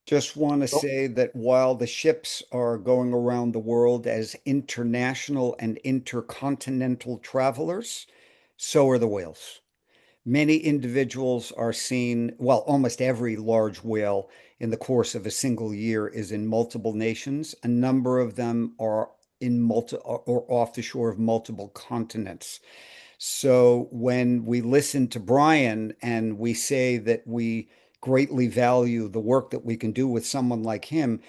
[SPEAKER 1] Just want to
[SPEAKER 3] Oh,
[SPEAKER 1] say that while the ships are going around the world as international and intercontinental travelers, so are the whales. Many individuals are seen, well, almost every large whale in the course of a single year is in multiple nations. A number of them are in or off the shore of multiple continents. So when we listen to Brian and we say that we greatly value the work that we can do with someone like him,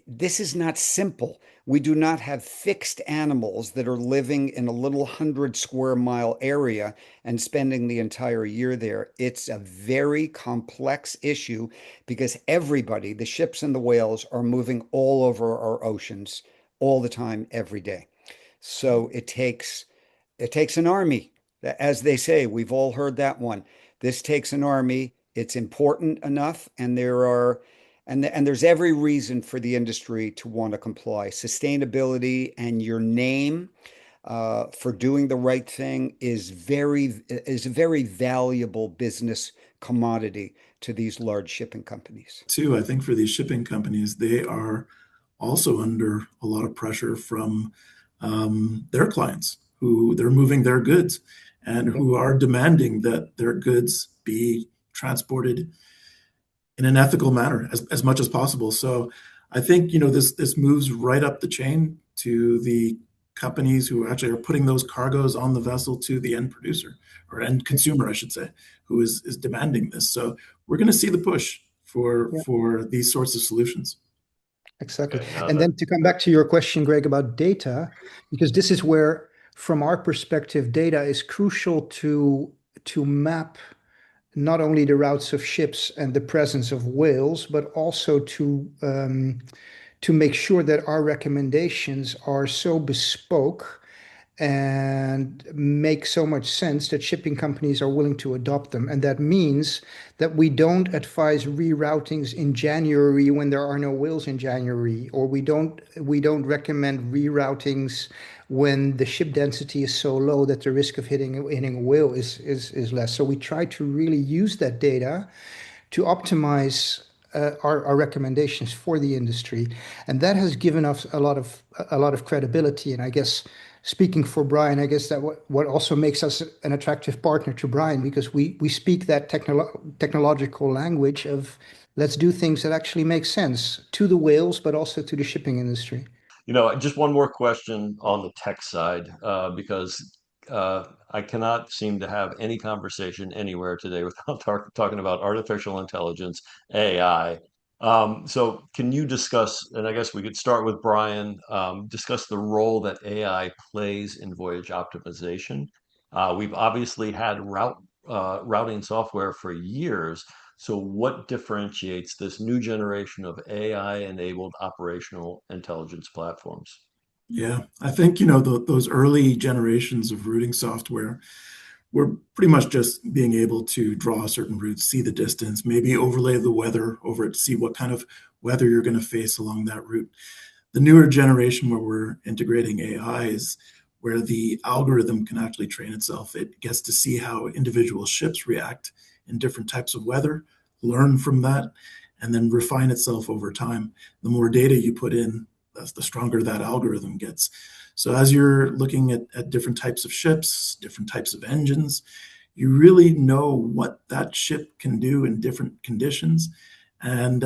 [SPEAKER 1] this is not simple. We do not have fixed animals that are living in a little 100 square mile area and spending the entire year there. It's a very complex issue because everybody, the ships and the whales, are moving all over our oceans all the time, every day. So it takes an army. As they say, we've all heard that one. This takes an army. It's important enough, and there's every reason for the industry to want to comply. Sustainability and your name for doing the right thing is a very valuable business commodity to these large shipping companies.
[SPEAKER 2] Too, I think for these shipping companies, they are also under a lot of pressure from their clients who they're moving their goods. and who are demanding that their goods be transported in an ethical manner as much as possible. So I think, this moves right up the chain to the companies who actually are putting those cargoes on the vessel to the end producer, or end consumer, I should say, who is demanding this. So we're going to see the push for these sorts of solutions.
[SPEAKER 4] Exactly.
[SPEAKER 3] Okay, now
[SPEAKER 4] And then to come back to your question, Greg, about data, because this is where, from our perspective, data is crucial to map not only the routes of ships and the presence of whales, but also to make sure that our recommendations are so bespoke and make so much sense that shipping companies are willing to adopt them. And that means that we don't advise reroutings in January when there are no whales in January, or we don't recommend reroutings when the ship density is so low that the risk of hitting a whale is less. So we try to really use that data to optimize our recommendations for the industry, and that has given us a lot of credibility. And I guess, speaking for Brian, I guess that what also makes us an attractive partner to Brian, because we speak that technological language of, let's do things that actually make sense to the whales, but also to the shipping industry.
[SPEAKER 3] Just one more question on the tech side, because I cannot seem to have any conversation anywhere today without talking about artificial intelligence, AI. So can you discuss, and I guess we could start with Brian, discuss the role that AI plays in voyage optimization? We've obviously had routing software for years. So what differentiates this new generation of AI-enabled operational intelligence platforms?
[SPEAKER 2] Yeah, I think, those early generations of routing software were pretty much just being able to draw certain routes, see the distance, maybe overlay the weather over it to see what kind of weather you're going to face along that route. The newer generation, where we're integrating AI, is where the algorithm can actually train itself. It gets to see how individual ships react in different types of weather, learn from that, and then refine itself over time. The more data you put in, the stronger that algorithm gets. So as you're looking at different types of ships, different types of engines, you really know what that ship can do in different conditions. And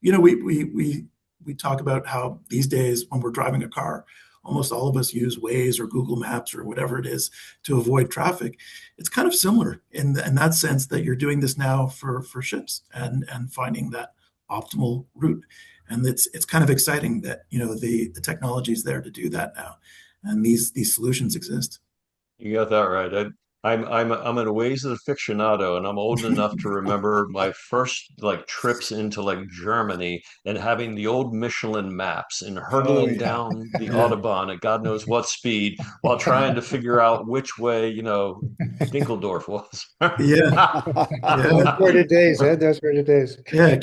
[SPEAKER 2] we talk about how these days, when we're driving a car, almost all of us use Waze or Google Maps or whatever it is to avoid traffic. It's kind of similar in that sense, that you're doing this now for ships and finding that optimal route. And it's kind of exciting that the technology is there to do that now, and these solutions exist.
[SPEAKER 3] You got that right. I'm an Waze aficionado, and I'm old enough to remember my first trips into Germany and having the old Michelin maps and
[SPEAKER 1] Oh
[SPEAKER 3] hurtling
[SPEAKER 1] yeah.
[SPEAKER 3] down the
[SPEAKER 2] Yeah,
[SPEAKER 3] Autobahn at God knows what speed while trying to figure out which way, Dinkeldorf was.
[SPEAKER 2] yeah,
[SPEAKER 4] Those
[SPEAKER 2] yeah.
[SPEAKER 4] were the days, eh? Those were the days.
[SPEAKER 2] Yeah,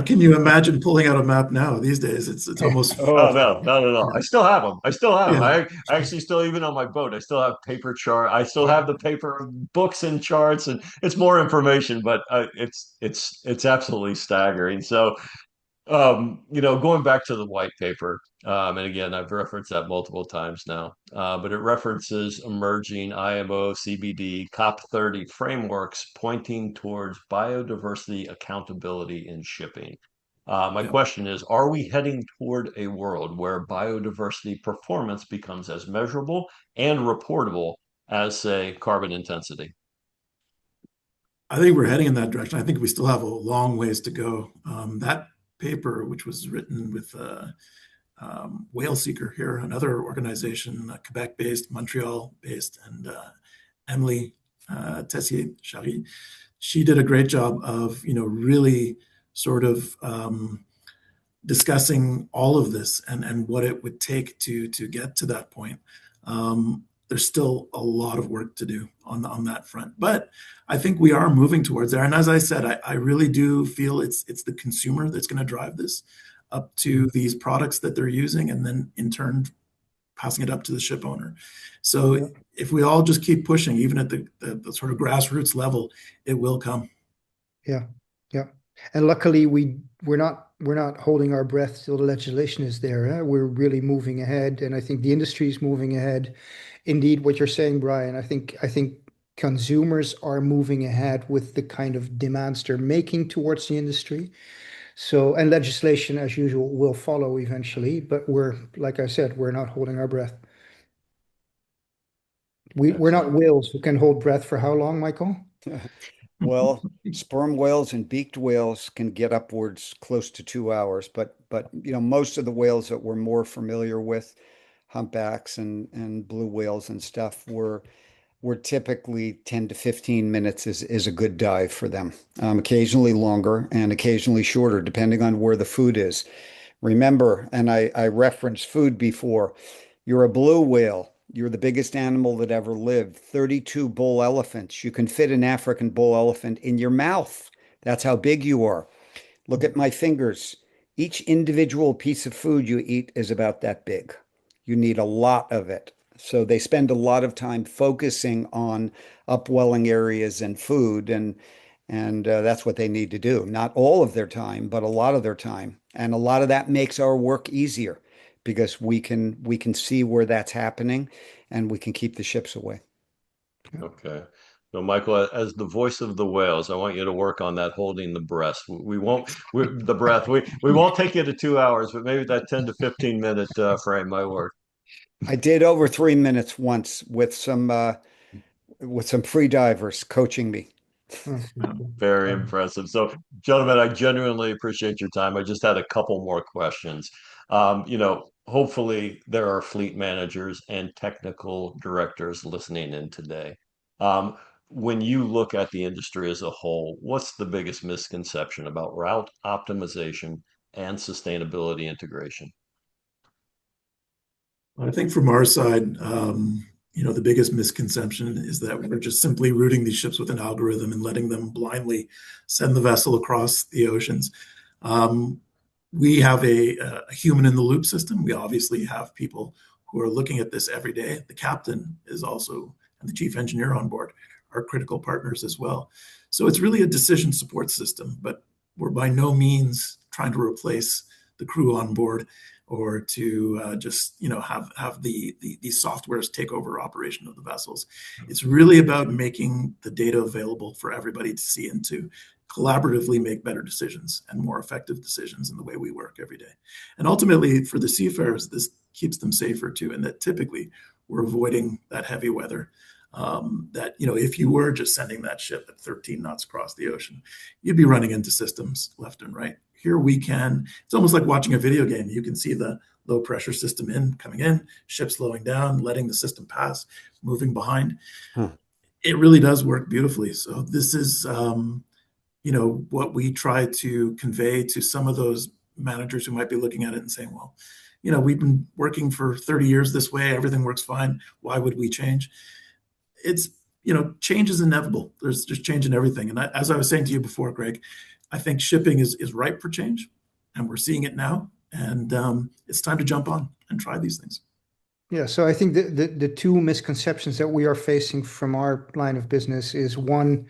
[SPEAKER 2] can you imagine pulling out a map now these days? It's almost,
[SPEAKER 3] Oh
[SPEAKER 1] Oh,
[SPEAKER 3] no, not at all. I still have them. I still have them.
[SPEAKER 2] yeah,
[SPEAKER 3] I actually still, even on my boat, I still have paper chart. I still have the paper books and charts, and it's more information, but it's absolutely staggering. So, going back to the white paper, and again, I've referenced that multiple times now, but it references emerging IMO, CBD, COP30 frameworks pointing towards biodiversity accountability in shipping. My
[SPEAKER 2] yeah.
[SPEAKER 3] question is, are we heading toward a world where biodiversity performance becomes as measurable and reportable as, say, carbon intensity?
[SPEAKER 2] I think we're heading in that direction. I think we still have a long ways to go. That paper, which was written with Whale Seeker here, another organization, Quebec-based, Montreal-based, and Emily Tessier-Chary, she did a great job of, really sort of discussing all of this and what it would take to get to that point. There's still a lot of work to do on that front, but I think we are moving towards there. And as I said, I really do feel it's the consumer that's going to drive this up to these products that they're using, and then in turn passing it up to the ship owner. So
[SPEAKER 4] Yeah.
[SPEAKER 2] if we all just keep pushing, even at the sort of grassroots level, it will come.
[SPEAKER 4] Yeah, yeah. And luckily, we're not holding our breath till the legislation is there. Eh? We're really moving ahead, and I think the industry is moving ahead. Indeed, what you're saying, Brian. I think consumers are moving ahead with the kind of demands they're making towards the industry. So, and legislation, as usual, will follow eventually, but like I said, we're not holding our breath. We're not
[SPEAKER 3] Excellent.
[SPEAKER 4] whales who can hold breath for how long, Michael?
[SPEAKER 1] Well, sperm whales and beaked whales can get upwards close to 2 hours, but most of the whales that we're more familiar with, humpbacks and blue whales and stuff, were typically 10 to 15 minutes is a good dive for them. Occasionally longer and occasionally shorter, depending on where the food is. Remember, and I referenced food before, you're a blue whale. You're the biggest animal that ever lived. 32 bull elephants. You can fit an African bull elephant in your mouth. That's how big you are. Look at my fingers. Each individual piece of food you eat is about that big. You need a lot of it. So they spend a lot of time focusing on upwelling areas and food, and that's what they need to do. Not all of their time, but a lot of their time. And a lot of that makes our work easier because we can see where that's happening and we can keep the ships away.
[SPEAKER 3] Okay. So, Michael, as the voice of the whales, I want you to work on that holding the breath. We won't, the breath. We won't take you to 2 hours, but maybe that 10 to 15 minute frame might work.
[SPEAKER 1] I did over 3 minutes once with some free divers coaching me.
[SPEAKER 4] Oh,
[SPEAKER 3] Very impressive. So, gentlemen, I genuinely appreciate your time. I just had a couple more questions. Hopefully there are fleet managers and technical directors listening in today. Um, when you look at the industry as a whole, what's the biggest misconception about route optimization and sustainability integration?
[SPEAKER 2] I think from our side, the biggest misconception is that we're just simply routing these ships with an algorithm and letting them blindly send the vessel across the oceans. Um, we have a human in the loop system. We obviously have people who are looking at this every day. The captain is also, and the chief engineer on board are critical partners as well. So it's really a decision support system, but we're by no means trying to replace the crew on board or to just have these softwares take over operation of the vessels. It's really about making the data available for everybody to see and to collaboratively make better decisions and more effective decisions in the way we work every day. And ultimately, for the seafarers, this keeps them safer too, and that typically we're avoiding that heavy weather. If you were just sending that ship at 13 knots across the ocean, you'd be running into systems left and right. Here it's almost like watching a video game. You can see the low pressure system coming in, ship slowing down, letting the system pass, moving behind. It really does work beautifully. So this is, what we try to convey to some of those managers who might be looking at it and saying, well, we've been working for 30 years this way. Everything works fine. Why would we change? It's, change is inevitable. There's just change in everything. And as I was saying to you before, Greg, I think shipping is ripe for change, and we're seeing it now. And it's time to jump on and try these things.
[SPEAKER 4] Yeah, so I think the two misconceptions that we are facing from our line of business is one,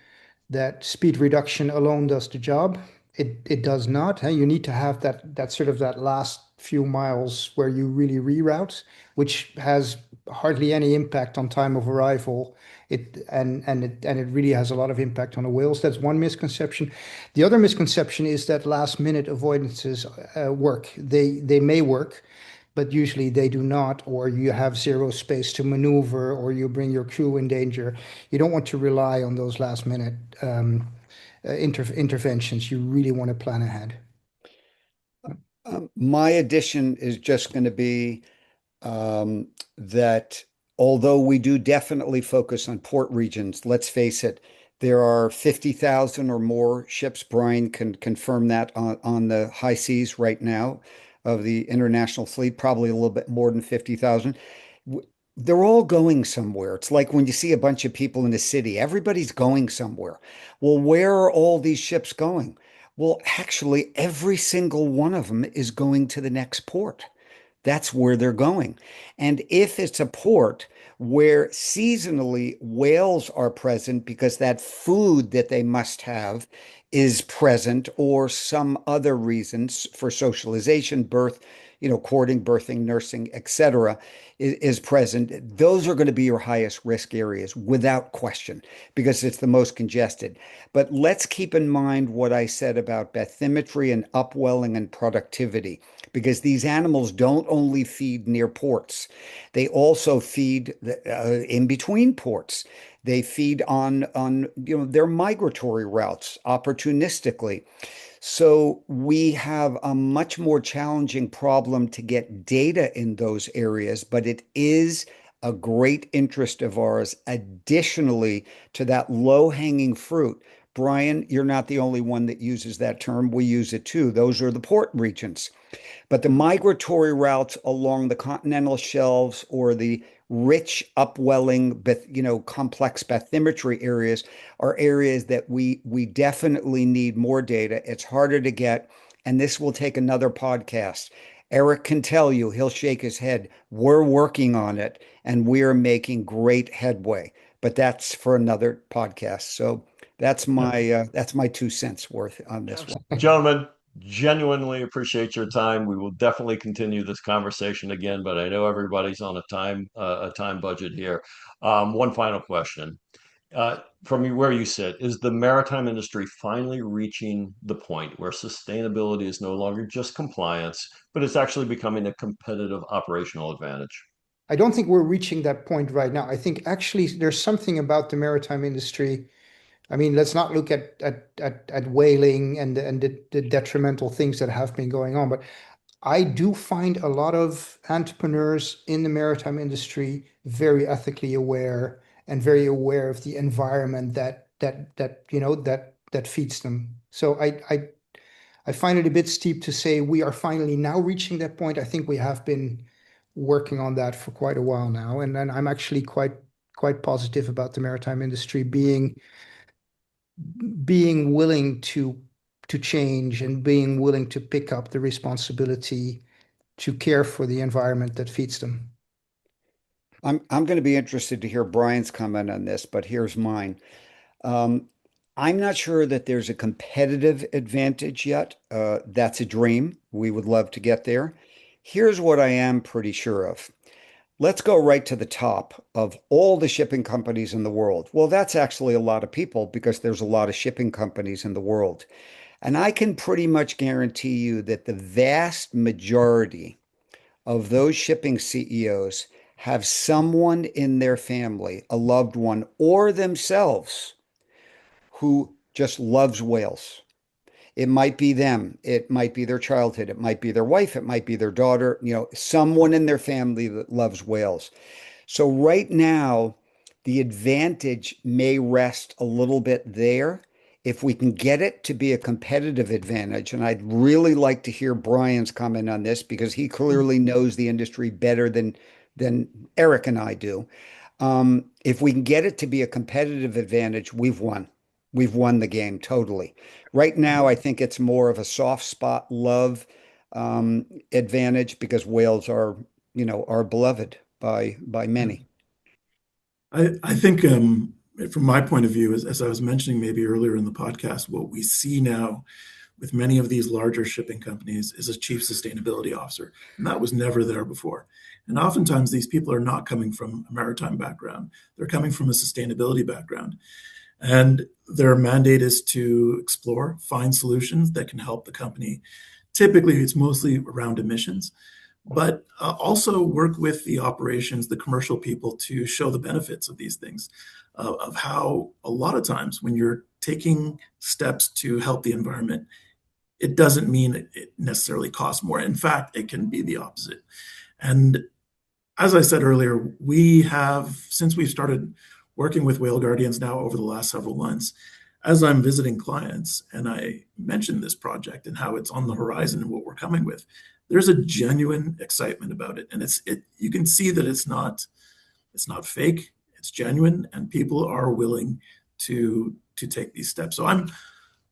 [SPEAKER 4] that speed reduction alone does the job. It does not. You need to have that sort of that last few miles where you really reroute, which has hardly any impact on time of arrival. It really has a lot of impact on the whales. That's one misconception. The other misconception is that last minute avoidances work. They may work, but usually they do not, or you have zero space to maneuver, or you bring your crew in danger. You don't want to rely on those last minute interventions. You really want to plan ahead.
[SPEAKER 1] My addition is just going to be that although we do definitely focus on port regions, let's face it, there are 50,000 or more ships. Brian can confirm that on the high seas right now of the international fleet, probably a little bit more than 50,000. They're all going somewhere. It's like when you see a bunch of people in a city, everybody's going somewhere. Well, where are all these ships going? Well, actually, every single one of them is going to the next port. That's where they're going. And if it's a port where seasonally whales are present because that food that they must have is present or some other reasons for socialization, birth, courting, birthing, nursing, etc., is present. Those are going to be your highest risk areas without question because it's the most congested. But let's keep in mind what I said about bathymetry and upwelling and productivity, because these animals don't only feed near ports, they also feed in between ports. They feed on their migratory routes opportunistically. So we have a much more challenging problem to get data in those areas, but it is a great interest of ours. Additionally to that low-hanging fruit, Brian, you're not the only one that uses that term. We use it too. Those are the port regions. But the migratory routes along the continental shelves or the rich upwelling, complex bathymetry areas are areas that we definitely need more data. It's harder to get, and this will take another podcast. Eric can tell you, he'll shake his head. We're working on it, and we're making great headway. But that's for another podcast. So that's my 2 cents worth on this one.
[SPEAKER 3] Gentlemen, genuinely appreciate your time. We will definitely continue this conversation again, but I know everybody's on a time budget here. One final question. From where you sit, is the maritime industry finally reaching the point where sustainability is no longer just compliance, but it's actually becoming a competitive operational advantage?
[SPEAKER 4] I don't think we're reaching that point right now. I think actually there's something about the maritime industry. I mean, let's not look at whaling and the detrimental things that have been going on, but I do find a lot of entrepreneurs in the maritime industry very ethically aware and very aware of the environment that feeds them. So I find it a bit steep to say we are finally now reaching that point. I think we have been working on that for quite a while now, and then I'm actually quite positive about the maritime industry being willing to change and being willing to pick up the responsibility to care for the environment that feeds them.
[SPEAKER 1] I'm going to be interested to hear Brian's comment on this, but here's mine. Um, I'm not sure that there's a competitive advantage yet. That's a dream. We would love to get there. Here's what I am pretty sure of. Let's go right to the top of all the shipping companies in the world. Well, that's actually a lot of people because there's a lot of shipping companies in the world. And I can pretty much guarantee you that the vast majority of those shipping CEOs have someone in their family, a loved one, or themselves who just loves whales. It might be them, it might be their childhood, it might be their wife, it might be their daughter, someone in their family that loves whales. So right now, the advantage may rest a little bit there. If we can get it to be a competitive advantage, and I'd really like to hear Brian's comment on this because he clearly knows the industry better than Eric and I do. If we can get it to be a competitive advantage, we've won. We've won the game totally. Right now, I think it's more of a soft spot love advantage because whales are beloved by many.
[SPEAKER 2] I think from my point of view, as I was mentioning maybe earlier in the podcast, what we see now with many of these larger shipping companies is a chief sustainability officer. And that was never there before. And oftentimes these people are not coming from a maritime background. They're coming from a sustainability background. And their mandate is to explore, find solutions that can help the company. Typically, it's mostly around emissions, but also work with the operations, the commercial people to show the benefits of these things, of how a lot of times when you're taking steps to help the environment, it doesn't mean it necessarily costs more. In fact, it can be the opposite. And as I said earlier, since we've started working with Whale Guardians now over the last several months, as I'm visiting clients and I mention this project and how it's on the horizon and what we're coming with, there's a genuine excitement about it. And you can see that it's not fake, it's genuine, and people are willing to take these steps. So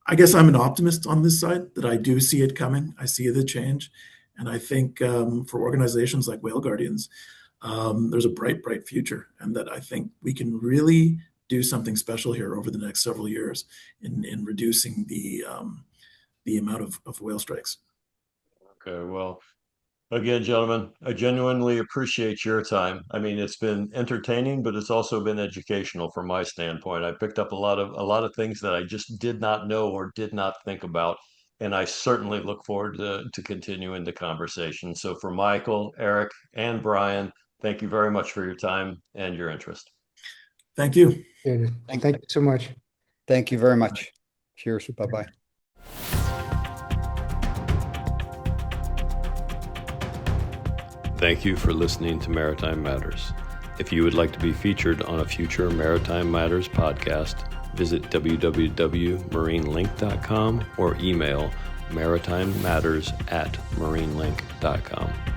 [SPEAKER 2] I guess I'm an optimist on this side, that I do see it coming. I see the change. And I think for organizations like Whale Guardians, there's a bright future, and that I think we can really do something special here over the next several years in reducing the amount of whale strikes.
[SPEAKER 3] Okay, well, Again, gentlemen, I genuinely appreciate your time. I mean, it's been entertaining, but it's also been educational from my standpoint. I picked up a lot of things that I just did not know or did not think about, and I certainly look forward to continuing the conversation. So for Michael, Eric, and Brian, thank you very much for your time and your interest.
[SPEAKER 2] Thank you.
[SPEAKER 4] Thank you so much.
[SPEAKER 1] Thank you very much. Cheers. Bye-bye.
[SPEAKER 3] Thank you for listening to Maritime Matters. If you would like to be featured on a future Maritime Matters podcast, visit www.marinelink.com or email maritimematters@marinelink.com.